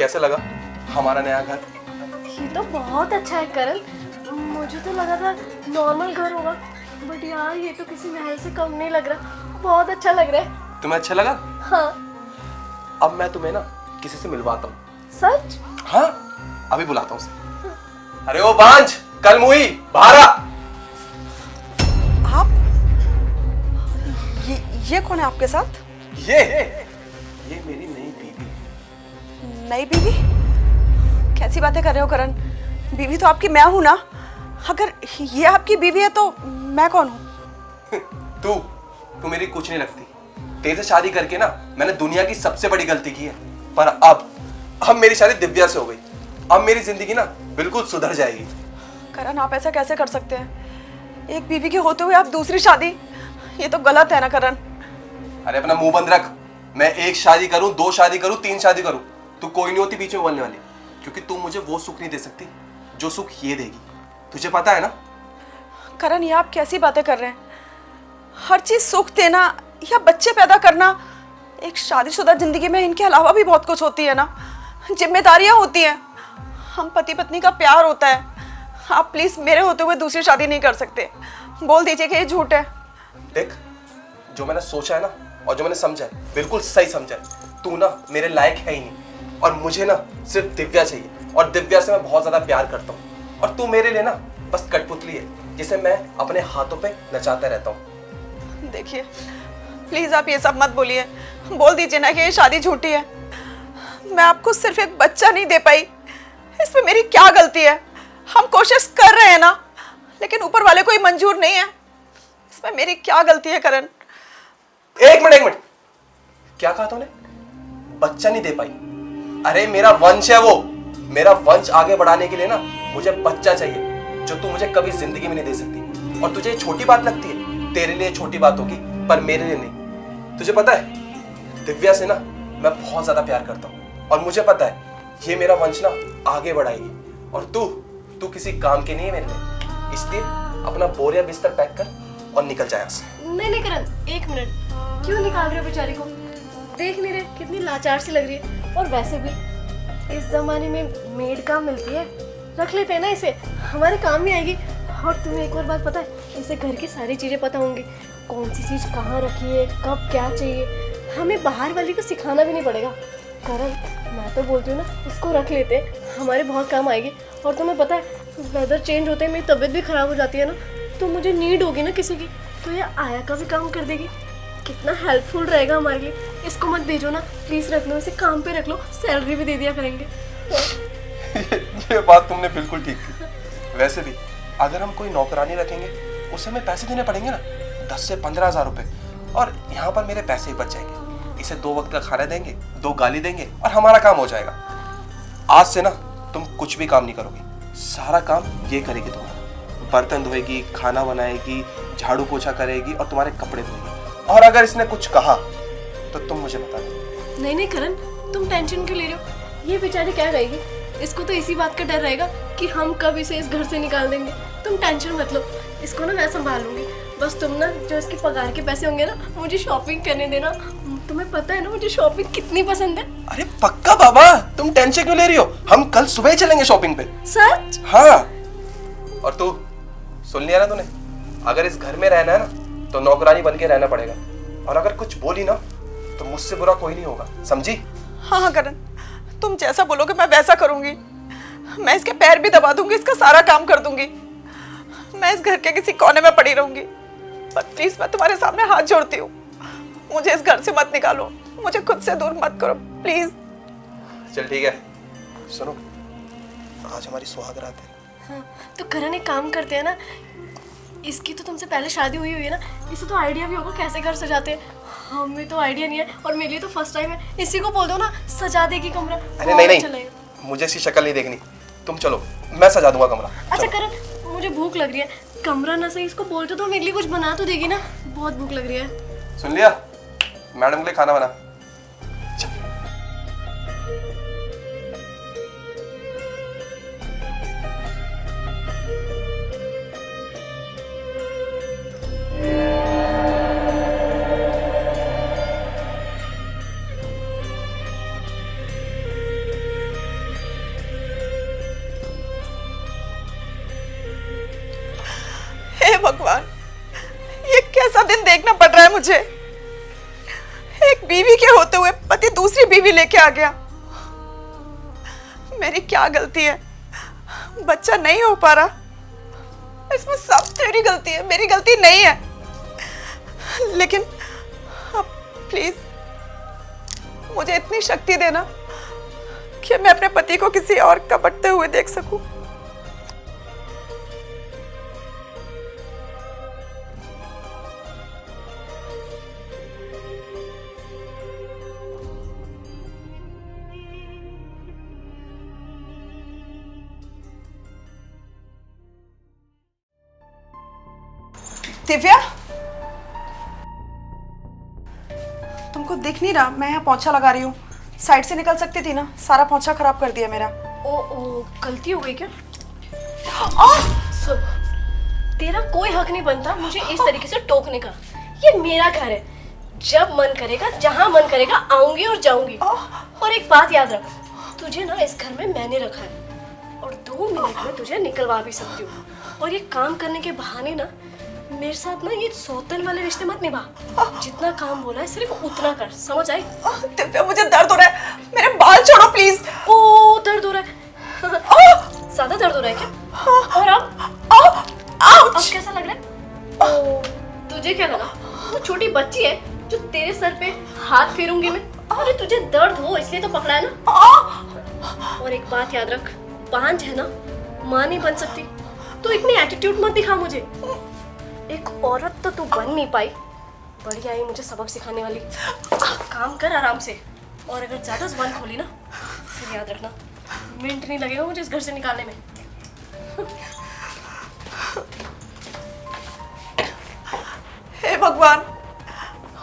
कैसे लगा हमारा नया घर? ये तो बहुत अच्छा है करण। मुझे तो लगा था नॉर्मल घर होगा, बट यार ये तो किसी महल से कम नहीं लग रहा। बहुत अच्छा लग रहा है। तुम्हें अच्छा लगा? हाँ। अब मैं तुम्हें ना किसी से मिलवाता हूँ। सच? हाँ, अभी बुलाता हूँ उसे। अरे ओ बांझ, कल मुई बाहर आ। आप ये कौन है आपके साथ? ये मेरी नई बीवी। नई बीवी? कैसी बातें कर रहे हो करण? बीवी तो आपकी मैं हूं ना। अगर ये आपकी बीवी है तो मैं कौन हूँ? तू मेरी कुछ नहीं लगती। तेरे से शादी करके ना मैंने दुनिया की सबसे बड़ी गलती की है। पर अब मेरी शादी दिव्या से हो गई। अब मेरी जिंदगी ना बिल्कुल सुधर जाएगी। करण आप ऐसा कैसे कर सकते हैं? एक बीवी के होते हुए आप दूसरी शादी, ये तो गलत है ना करण? अरे अपना मुंह बंद रख। मैं एक शादी करूं, 2 शादी करूं, 3 शादी करूं, तू कोई नहीं होती बीच में बोलने वाली। क्योंकि तू मुझे वो सुख नहीं दे सकती जो सुख ये देगी। तुझे पता है ना? करण ये आप कैसी बातें कर रहे हैं? हर चीज सुख देना या बच्चे पैदा करना, एक शादीशुदा जिंदगी में इनके अलावा भी बहुत कुछ होती है ना। जिम्मेदारियां होती हैं, हम पति पत्नी का प्यार होता है। आप प्लीज मेरे होते हुए दूसरी शादी नहीं कर सकते। बोल दीजिए कि ये झूठ है। देख, जो मैंने सोचा है ना और जो मैंने समझा है बिल्कुल सही समझा है। तू ना मेरे लायक है ही नहीं और मुझे ना सिर्फ दिव्या चाहिए और दिव्या से मैं बहुत ज्यादा प्यार करता हूँ। और तू मेरे लिए ना बस कठपुतली है जिसे मैं अपने हाथों पे नचाता रहता हूँ। देखिए प्लीज आप ये सब मत बोलिए। बोल दीजिए ना कि ये शादी झूठी है। मैं आपको सिर्फ एक बच्चा नहीं दे पाई, इसमें मेरी क्या गलती है? हम कोशिश कर रहे हैं ना, लेकिन ऊपर वाले को ही मंजूर नहीं है। इसमें मेरी क्या गलती है करण? एक मिनट, क्या कहा तूने? बच्चा नहीं दे पाई? अरे मेरा वंश है वो। मेरा वंश आगे बढ़ाने के लिए ना मुझे बच्चा चाहिए, जो तू मुझे कभी जिंदगी में नहीं दे सकती। और तुझे छोटी बात लगती है, तेरे लिए छोटी बात होगी पर मेरे लिए नहीं। तुझे पता है दिव्या से ना मैं बहुत ज्यादा प्यार करता हूँ और मुझे पता है ये मेरा वंश ना आगे बढ़ाएगी। और तू किसी काम के नहीं है मेरे लिए। इसलिए अपना बोरिया बिस्तर पैक कर और निकल जाए यहाँ से। नहीं करण, एक मिनट। क्यों निकाल रहे हो बेचारी को? देख नहीं रहे कितनी लाचार सी लग रही है। और वैसे भी इस जमाने में मेड काम मिलती है, रख लेते हैं ना इसे, हमारे काम में आएगी। और तुम्हें एक और बात पता है, इसे घर की सारी चीजें पता होंगी, कौन सी चीज कहाँ रखी है, कब क्या चाहिए। हमें बाहर वाली को सिखाना भी नहीं पड़ेगा। करण मैं तो बोलती हूँ ना, उसको रख लेते हैं, हमारे बहुत काम आएगी। और तुम्हें पता है वेदर चेंज होते ही मेरी तबीयत भी खराब हो जाती है ना, तो मुझे नीड होगी ना किसी की, तो ये आया का भी काम कर देगी। कितना हेल्पफुल रहेगा हमारे लिए। इसको मत भेजो ना प्लीज, रख लो इसे, काम पे रख लो, सैलरी भी दे दिया करेंगे। ये बात तुमने बिल्कुल ठीक की। वैसे भी अगर हम कोई नौकरानी रखेंगे उसे हमें पैसे देने पड़ेंगे ना, 10 से 15 हज़ार रुपए। और यहाँ पर मेरे पैसे ही बच जाएंगे। इसे 2 वक्त का खाना देंगे, 2 गाली देंगे और हमारा काम हो जाएगा। आज से ना तुम कुछ भी काम नहीं करोगे, सारा काम ये करेगी। तुम्हारा बर्तन धोएगी, खाना बनाएगी, झाड़ू पोछा करेगी और तुम्हारे कपड़े धोएगी। और अगर इसने कुछ कहा तो तुम मुझे बता दो। नहीं करण, तुम टेंशन क्यों ले रहे हो? ये बेचारी क्या कहेगी? इसको तो इसी बात का डर रहेगा कि हम कब इसे इस घर से निकाल देंगे। तुम टेंशन मत लो, इसको ना मैं संभालूंगी। बस तुम ना जो इसके पगार के पैसे होंगे ना, मुझे शॉपिंग करने देना। तुम्हें पता है ना मुझे शॉपिंग कितनी पसंद है। अरे पक्का बाबा, तुम टेंशन क्यों ले रही हो? हम कल सुबह ही चलेंगे शॉपिंग पे। सच? हाँ। और तू सुन लिया ना तूने, अगर इस घर में रहना है ना तो नौकरानी बन के रहना पड़ेगा। और अगर कुछ बोली ना तो मुझसे बुरा कोई नहीं होगा, समझी? हाँ करण, तुम जैसा बोलोगे मैं वैसा करूंगी। मैं इसके पैर भी दबा दूंगी, इसका सारा काम कर दूंगी। मैं इस घर के किसी कोने में पड़ी रहूंगी। पर प्लीज मैं तुम्हारे सामने हाथ जोड़ती हूँ, मुझे इस घर से मत निकालो, मुझे खुद से दूर मत करो प्लीज। चल ठीक है, सुनो आज हमारी सुहाग रात है। हाँ, तो करण एक काम करते हैं ना, इसकी तो तुमसे पहले शादी हुई है ना, इसे तो आइडिया भी होगा कैसे घर सजाते हैं। हमें तो आइडिया नहीं है और मेरे लिए तो फर्स्ट टाइम है। इसी को बोल दो ना सजा देगी कमरा। अरे नहीं, मुझे इसकी शक्ल नहीं देखनी। तुम चलो, मैं सजा दूंगा कमरा। अच्छा करण, मुझे भूख लग रही है, कमरा ना सही इसको बोल तो मेरे लिए कुछ बना तो देगी ना, बहुत भूख लग रही है। सुन लिया, मैडम के लिए खाना बना। दिन देखना पड़ रहा है मुझे। एक बीवी के होते हुए पति दूसरी बीवी लेके आ गया। मेरी क्या गलती है? बच्चा नहीं हो पा रहा, इसमें सब तेरी गलती है, मेरी गलती नहीं है। लेकिन अब प्लीज मुझे इतनी शक्ति देना कि मैं अपने पति को किसी और का बटते हुए देख सकूं। दिव्या, तुमको दिख नहीं रहा? मैं यहाँ पोंछा लगा रही हूँ। साइड से निकल सकती थी ना, सारा पोंछा खराब कर दिया मेरा। ओ गलती हो गई क्या? सुन, तेरा कोई हक नहीं बनता मुझे इस तरीके से टोकने का। ये मेरा घर है, जब मन करेगा जहाँ मन करेगा आऊंगी और जाऊंगी। और एक बात याद रख, तुझे ना इस घर में मैंने रखा है और 2 मिनट में तुझे निकलवा भी सकती हूँ। और ये काम करने के बहाने ना मेरे साथ ना ये सौतन वाले रिश्ते मत निभा। जितना काम बोला है सिर्फ उतना कर, समझ आई? दिव्या, मुझे दर्द हो रहा है, मेरे बाल छोड़ो प्लीज। ओ दर्द हो रहा है? ज्यादा दर्द हो रहा है क्या? और अब कैसा लग रहा है? ओ तुझे क्या लगा वो छोटी बच्ची है जो तेरे सर पे हाथ फेरूंगी मैं? अरे तुझे दर्द हो इसलिए तो पकड़ा है ना। और एक बात याद रख, बांझ है ना, मां नहीं बन सकती। तो इतनी एटीट्यूड मत दिखा मुझे। एक औरत तो तू बन नहीं पाई, बड़ी आई मुझे सबक सिखाने वाली। काम कर आराम से, और अगर ज्यादा जुबान खोली ना फिर याद रखना मिनट नहीं लगेगा मुझे इस घर से निकालने में। हे भगवान,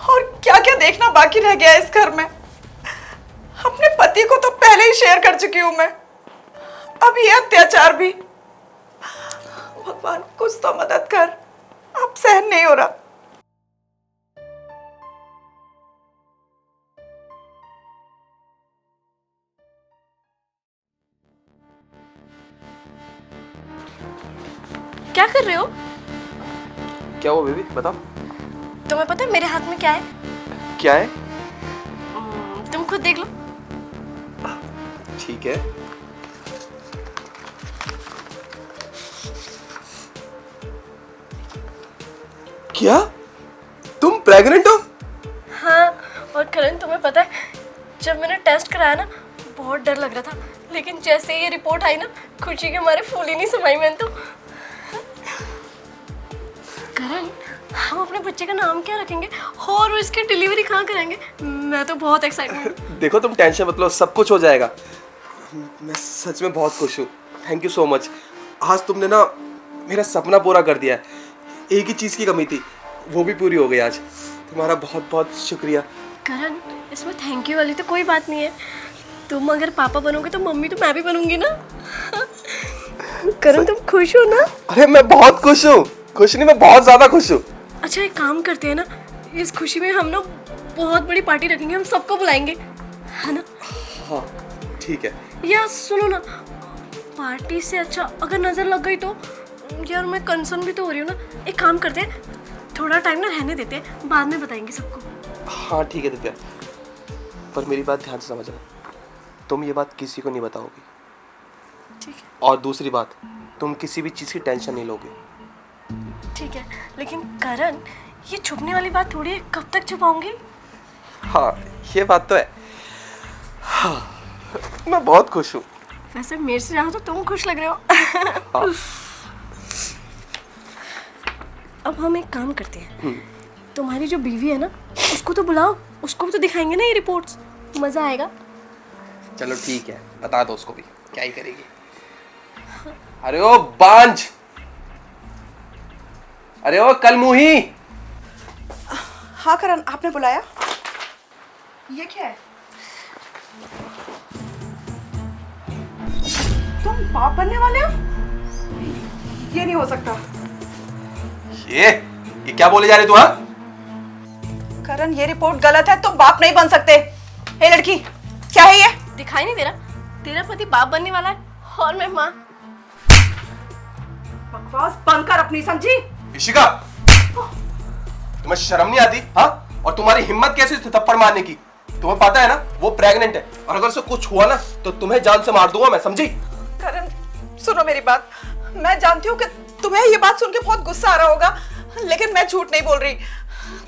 और क्या क्या देखना बाकी रह गया है इस घर में। अपने पति को तो पहले ही शेयर कर चुकी हूं मैं, अब ये अत्याचार भी। भगवान कुछ तो मदद कर, अब सहन नहीं हो रहा। क्या कर रहे हो? क्या हुआ बेबी, बताओ। तुम्हें पता है मेरे हाथ में क्या है? क्या है? तुम खुद देख लो। ठीक है। क्या तुम प्रेग्नेंट हो? हाँ, और करण तुम्हें पता है जब मैंने टेस्ट कराया ना बहुत डर लग रहा था, लेकिन जैसे ये रिपोर्ट आई ना खुशी के मारे फूल ही नहीं समाई मैंने तो। करण, हम अपने बच्चे का नाम क्या रखेंगे और इसकी डिलीवरी कहाँ कराएंगे? मैं तो बहुत एक्साइटेड हूँ। देखो तुम टेंशन मत लो, सब कुछ हो जाएगा। मैं सच में बहुत खुश हूँ। Thank you so much. आज तुमने ना मेरा सपना पूरा कर दिया है। एक ही चीज़ की कमी थी, वो भी पूरी हो गई आज। तुम्हारा बहुत बहुत शुक्रिया। करण, इसमें थैंक यू वाली तो कोई बात नहीं है। तुम अगर पापा बनोगे तो मम्मी तो मैं भी बनूंगी ना। करण, तुम खुश हो ना? अरे मैं बहुत खुश हूँ। खुश नहीं, मैं बहुत ज़्यादा खुश हूँ। अच्छा एक काम करते हैं ना, इस खुशी में हम ना बहुत बड़ी पार्टी रखेंगे, हम सबको बुलाएंगे, है ना? हाँ ठीक है। या सुनो ना, पार्टी से अच्छा अगर नजर लग गई तो यार मैं कंसर्न भी तो हो रही हूँ ना। एक काम करते हैं, थोड़ा टाइम ना रहने देते हैं, बाद में बताएंगे सबको। हाँ ठीक है दिव्या, पर मेरी बात ध्यान से समझना, तुम ये बात किसी को नहीं बताओगी। ठीक है। और दूसरी बात, तुम किसी भी चीज़ की टेंशन नहीं लोगे। ठीक है, लेकिन करण ये छुपने वाली बात थोड़ी है, कब तक छुपाऊंगी? हाँ ये बात तो है। हाँ, मैं बहुत खुश हूँ। वैसे मेरे से ज़्यादा तो तुम खुश लग रहे हो। हाँ। अब हम एक काम करते हैं, तुम्हारी जो बीवी है ना उसको तो बुलाओ, उसको भी तो दिखाएंगे ना ये रिपोर्ट्स, मज़ा आएगा। चलो ठीक है, बता दो उसको भी, क्या ही करेगी। अरे ओ बांझ, अरे ओ कलमुही। हाँ करण, आपने बुलाया? ये क्या है? तुम बाप बनने वाले हो? ये नहीं हो सकता। ये क्या बोले जा रही तू? हाँ करण, ये रिपोर्ट गलत है, तुम बाप नहीं बन सकते। हे लड़की, क्या है ये? दिखाई नहीं दे रहा? तेरा पति बाप बनने वाला है और मैं माँ। बकवास बंद कर अपनी, समझी? इशिका, तुम्हें शर्म नहीं आती? हाँ, और तुम्हारी हिम्मत कैसी थी थप्पड़ मारने की? तुम्हें पता है ना वो प्रेग्नेंट है, और अगर उसे कुछ हुआ ना तो तुम्हें जान से मार दूंगा मैं, समझी? करण सुनो मेरी बात, मैं जानती हूँ कि तुम्हें ये बात सुन के बहुत गुस्सा आ रहा होगा, लेकिन मैं झूठ नहीं बोल रही।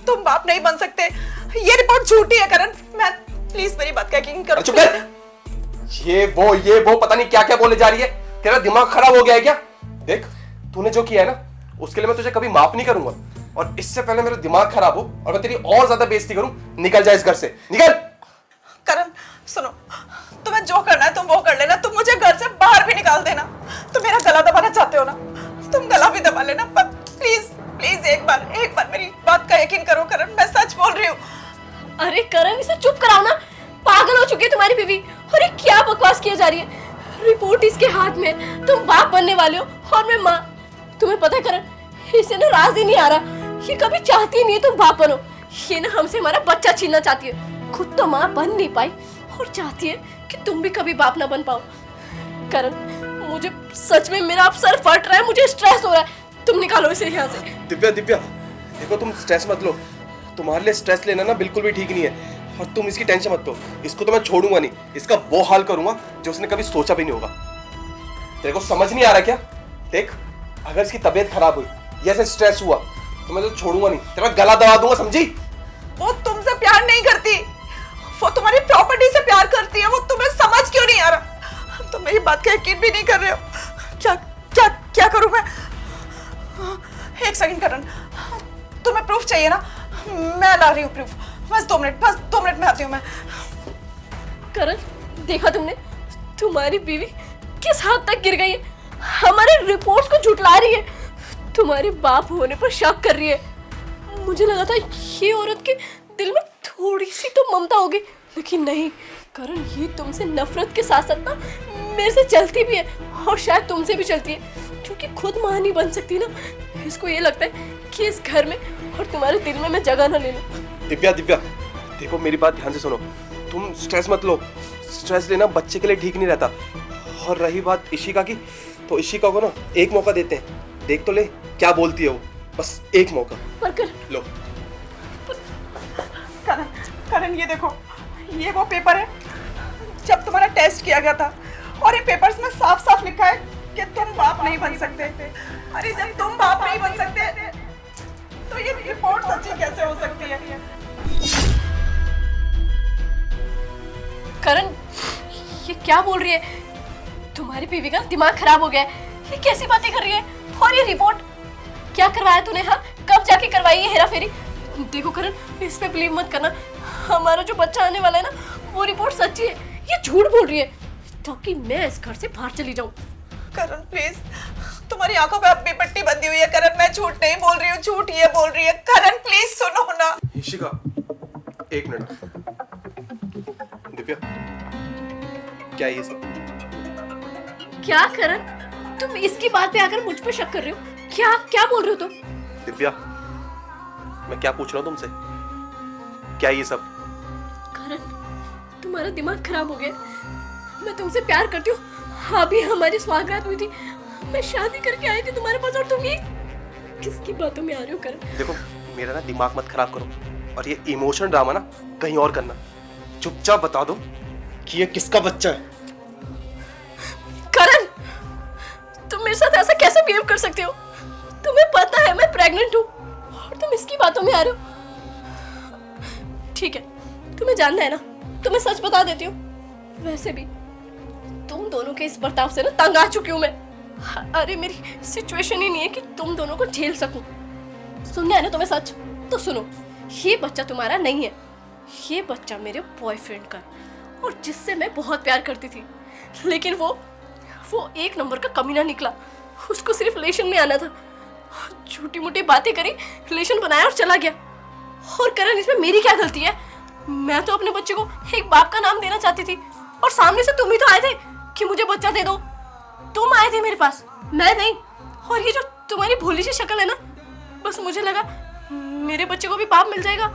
तुम बाप नहीं बन सकते, ये रिपोर्ट झूठी है करण। मैं प्लीज मेरी बात का यकीन करो। चुप कर। ये वो पता नहीं क्या क्या बोले जा रही है। तेरा दिमाग खराब हो गया है क्या? देख, तूने जो किया है ना उसके लिए मैं तुझे कभी माफ नहीं करूंगा, और इससे पहले मेरा दिमाग खराब हो और मैं तेरी और ज्यादा बेइज्जती करूं, निकल जा इस घर से, निकल। करण सुनो, तुम्हें जो करना है तुम वो कर लेना, तुम मुझे घर से बाहर भी निकाल देना। तुम मेरा गला दबाना चाहते हो ना, तुम गला भी दबा लेना, पर प्लीज प्लीज एक बार मेरी बात का यकीन करो करण, मैं सच बोल रही हूँ। अरे करण, इसे चुप कराओ ना, पागल हो चुकी है तुम्हारी बीवी। अरे क्या बकवास किया जा रही है, रिपोर्ट इसके हाथ में, तुम बाप बनने वाले हो और मैं माँ। तुम्हें पता है करण, इसे ना राज ही नहीं आ रहा, ये कभी चाहती नहीं है तुम बाप बनो। ये ना हमसे हमारा बच्चा छीनना चाहती है, खुद तो माँ बन नहीं पाई और चाहती है कि तुम भी कभी बाप ना बन पाओ। करण, मुझे सच में मेरा अब सर फट रहा है, मुझे स्ट्रेस हो रहा है, तुम निकालो इसे यहाँ से। दिव्या देखो, तुम स्ट्रेस मत लो, तुम्हारे लिए स्ट्रेस लेना ना बिल्कुल भी ठीक नहीं है, और तुम इसकी टेंशन मत लो। इसको तो मैं छोड़ूंगा नहीं, इसका वो हाल करूंगा जो उसने कभी सोचा भी नहीं होगा। तेरे को समझ नहीं आ रहा क्या? देख, अगर इसकी तबीयत खराब हुई या ऐसे स्ट्रेस हुआ तो मैं तो छोड़ूंगा नहीं, तेरा गला दबा दूंगा, समझी? वो तुमसे प्यार नहीं करती, वो तुम्हारी प्रॉपर्टी से प्यार करती है, वो तुम्हें समझ क्यों नहीं आ रहा? तुम मेरी बात का यकीन भी नहीं कर रहे हो। क्या क्या क्या करूं मैं? एक सेकंड करण, तुम्हें प्रूफ चाहिए ना, मैं ला रही हूँ प्रूफ। बस 2 मिनट में आती हूँ मैं। करण, देखा तुमने तुम्हारी बीवी किस हद तक गिर गई है, हमारे रिपोर्ट्स को झुठला रही है, तुम्हारे बाप होने पर शक कर रही है। मुझे लगा था ये औरत के दिल में थोड़ी सी तो ममता होगी, लेकिन नहीं करण, ये तुमसे नफरत के साथ साथ ना मेरे से चलती भी है, और शायद तुमसे भी चलती है, क्योंकि खुद मां नहीं बन सकती ना। इसको ये लगता है कि इस घर में और तुम्हारे दिल में मैं जगह ना ले लूं। दिव्या देखो, मेरी बात ध्यान से सुनो, तुम स्ट्रेस मत लो, स्ट्रेस लेना बच्चे के लिए ठीक नहीं रहता। और रही बात इशिका की, तो इशिका को ना एक मौका देते हैं, देख तो ले क्या बोलती है वो, बस एक मौका। पर लो करण ये देखो, ये वो पेपर है जब तुम्हारा टेस्ट किया गया था, और ये पेपर्स में साफ साफ लिखा है कि तुम बाप नहीं बन सकते। अरे जब तुम बाप नहीं बन सकते तो ये रिपोर्ट सच्ची कैसे हो सकती है? करण, ये क्या बोल रही है? तुम्हारी बीवी का दिमाग खराब हो गया है, ये कैसी बातें कर रही है? और ये रिपोर्ट क्या करवाया तूने? हाँ, कब जाके करवाई है हेरा फेरी? देखो करण, इस पे बिलीव मत करना, हमारा जो बच्चा आने वाला है ना वो रिपोर्ट सच्ची है, ये झूठ बोल रही है ताकि मैं इस घर से बाहर चली जाऊं। करण प्लीज, तुम्हारी आंखों पे अब भी पट्टी बंधी हुई है करण, मैं झूठ नहीं बोल रही हूँ, झूठ ये बोल रही है। करण प्लीज सुनो ना। इशिका, एक मिनट। दिव्या, क्या ये सब? क्या करण, तुम इसकी बात पे आकर मुझ पे शक कर रहे हो? क्या बोल रहे हो तुम? दिव्या, मैं क्या पूछ रहा हूँ तुमसे, क्या ये सब? करण, तुम्हारा दिमाग खराब हो गया, मैं तुमसे प्यार करती हूँ, अभी हमारी स्वागत हुई थी, मैं शादी करके आई थी तुम्हारे पास, और तुम ये किसकी बातों में आ रहे हो? करण देखो, मेरा ना दिमाग मत खराब करो, और ये इमोशन ड्रामा ना कहीं और करना। चुपचाप बता दो कि ये किसका बच्चा है। करण, तुम मेरे साथ ऐसा कैसे बिहेव कर सकते हो? तुम्हें पता है मैं प्रेग्नेंट हूँ और तुम इसकी बातों में आ रहे हो। ठीक है, तुम्हें जानना है ना तो मैं सच बता देती हूँ। वैसे भी तुम दोनों के इस बर्ताव से ना तंग आ चुकी हूँ मैं। अरे मेरी सिचुएशन ही नहीं है कि तुम दोनों को झेल सकूं। सुनना है ना तुम्हें सच? तो सुनो, ये बच्चा तुम्हारा नहीं है, ये बच्चा मेरे बॉयफ्रेंड का, और जिससे मैं बहुत प्यार करती थी, लेकिन वो एक नंबर का कमीना निकला। उसको सिर्फ रिलेशन में आना था, छोटी मोटी बातें करी, रिलेशन बनाया और चला गया। और करण, इसमें मेरी क्या गलती है? मैं तो अपने बच्चे को एक बाप का नाम देना चाहती थी, और सामने से तुम ही तो आए थे कि मुझे बच्चा दे दो। तुम आए थे मेरे पास, मैं नहीं। और ये जो तुम्हारी भोली सी शक्ल है ना, बस मुझे लगा मेरे बच्चे को भी बाप मिल जाएगा,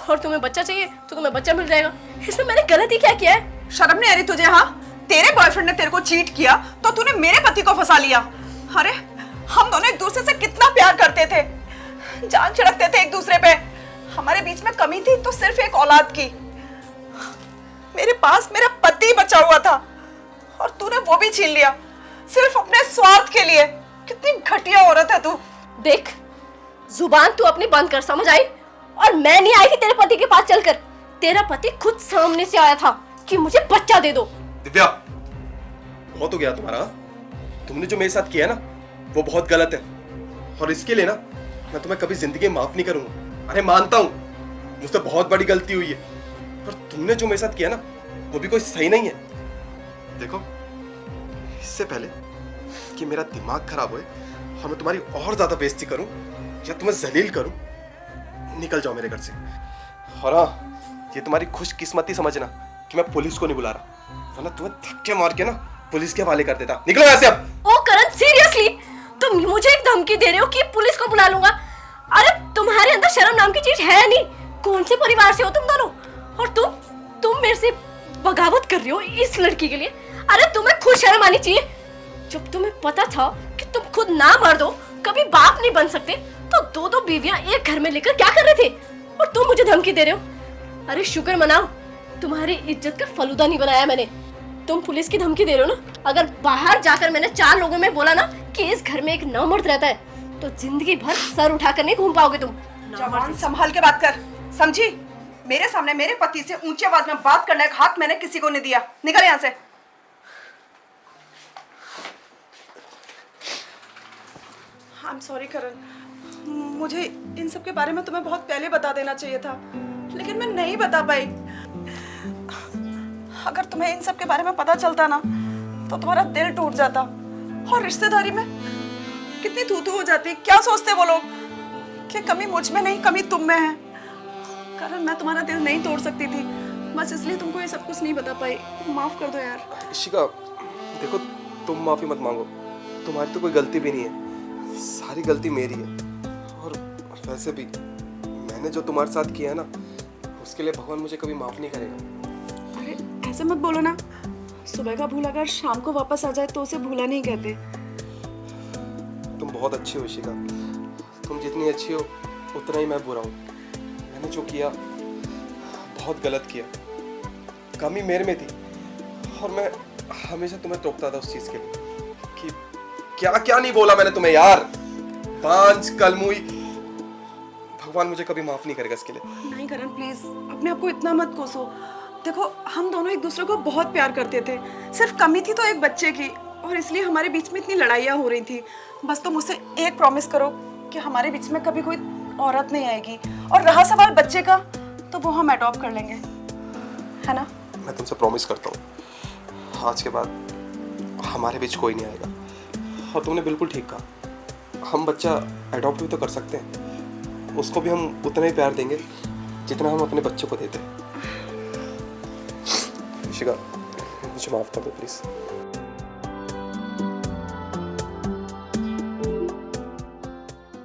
और तुम्हें बच्चा चाहिए तो तुम्हें बच्चा मिल जाएगा। इसमें मैंने गलती क्या किया है? शर्म नहीं आ रही तुझे? हाँ, तेरे बॉयफ्रेंड ने तेरे को चीट किया तो तूने मेरे पति को फंसा लिया। अरे हम दोनों एक दूसरे से कितना प्यार करते थे, जान छिड़कते थे एक दूसरे पे। हमारे बीच में कमी थी तो सिर्फ एक औलाद की। मेरे पास मेरा पति बचा हुआ था और तूने वो भी छीन लिया सिर्फ अपने स्वार्थ के लिए। कितनी घटिया औरत है तू। देख, जुबान तू अपनी बंद कर, समझ आई? और मैं नहीं आई कि तेरे पति के पास चलकर। तेरा पति खुद सामने से आया था कि मुझे बच्चा दे दो। दिव्या, बहुत हो गया तुम्हारा। तुमने जो मेरे साथ किया है ना, वो बहुत गलत है, और इसके लिए ना मैं तुम्हें कभी जिंदगी में माफ नहीं करूंगा। अरे मानता हूं मुझसे बहुत बड़ी गलती हुई है, पर तुमने जो मेरे साथ किया ना, वो भी कोई सही नहीं है। देखो, इससे पहले कि मेरा दिमाग खराब होए और मैं तुम्हारी और ज्यादा बेइज्जती करूं या तुम्हें जलील करूं, निकल जाओ मेरे घर से। और हाँ, ये तुम्हारी खुशकिस्मती समझना कि मैं पुलिस को नहीं बुला रहा, वरना तुम्हें धक्के मार के ना पुलिस के हवाले कर देता। निकलो यहाँ से अब। ओ करण, सीरियसली तुम मुझे एक धमकी दे रहे हो कि पुलिस को बुला लूंगा? अरे तुम्हारे अंदर शर्म नाम की चीज है नहीं। कौन से परिवार से हो तुम दोनों? और तुम मेरे से बगावत कर रही हो इस लड़की के लिए? अरे तुम्हें खुद शर्म आनी चाहिए। जब तुम्हें पता था कि तुम खुद ना मर्द हो, कभी बाप नहीं बन सकते, तो दो बीवियां एक घर में लेकर क्या कर रहे थे? और तुम मुझे धमकी दे रहे हो? अरे शुक्र मनाओ, तुम्हारी इज्जत का फलूदा नहीं बनाया मैंने। तुम पुलिस की धमकी दे रहे हो ना? अगर बाहर जाकर मैंने 4 लोगों में बोला ना कि इस घर में एक नामर्द रहता है, तो जिंदगी भर सर उठाकर नहीं घूम पाओगे तुम। जवान संभाल के बात कर, समझी? मेरे सामने मेरे पति से ऊंची आवाज में बात करने का हक मैंने किसी को नहीं दिया। निकल यहाँ से। आई एम सॉरी करण, मुझे इन सब के बारे में तुम्हें बहुत पहले बता देना चाहिए था, लेकिन मैं नहीं बता पाई। अगर तुम्हें इन सब के बारे में पता चलता ना, तो तुम्हारा दिल टूट जाता और रिश्तेदारी में कितनी तू हो जाती। क्या सोचते वो लोग कि कमी मुझ में नहीं, कमी तुम में है। कारण मैं तुम्हारा दिल नहीं तोड़ सकती थी, बस इसलिए तुमको ये सब कुछ नहीं बता पाई। माफ कर दो यार। इशिका, देखो, तुम माफी मत मांगो, तुम्हारी तो कोई गलती भी नहीं है, सारी गलती मेरी है। और वैसे भी मैंने जो तुम्हारे साथ किया है ना, उसके लिए भगवान मुझे कभी माफ नहीं करेगा। अरे ऐसे मत बोलो ना। सुबह का भूल अगर शाम को वापस आ जाए तो उसे भूला नहीं कहते। तुम बहुत अच्छी हो इशिका, तुम जितनी अच्छी हो उतना ही मैं बुरा हूँ। मैंने जो किया बहुत गलत किया, कमी मेरे में थी, और मैं हमेशा तुम्हें टोकता था उस चीज के लिए कि क्या क्या नहीं बोला मैंने तुम्हें यार। पांच कलमुई, भगवान मुझे कभी माफ नहीं करेगा इसके लिए। नहीं करण, प्लीज अपने आप को इतना मत कोसो। देखो, हम दोनों एक दूसरे को बहुत प्यार करते थे, सिर्फ कमी थी तो एक बच्चे की, और इसलिए हमारे बीच में इतनी लड़ाइयाँ हो रही थी। बस तुम मुझसे एक प्रॉमिस करो कि हमारे बीच में कभी कोई औरत नहीं आएगी, और रहा सवाल बच्चे का, तो वो हम अडॉप्ट कर लेंगे, है ना? मैं तुमसे प्रॉमिस करता हूँ, आज के बाद हमारे बीच कोई नहीं आएगा। और तुमने बिल्कुल ठीक कहा, हम बच्चा अडॉप्ट भी तो कर सकते हैं, उसको भी हम उतना ही प्यार देंगे जितना हम अपने बच्चों को देते हैं। इशिका, मुझे माफ कर दो प्लीज।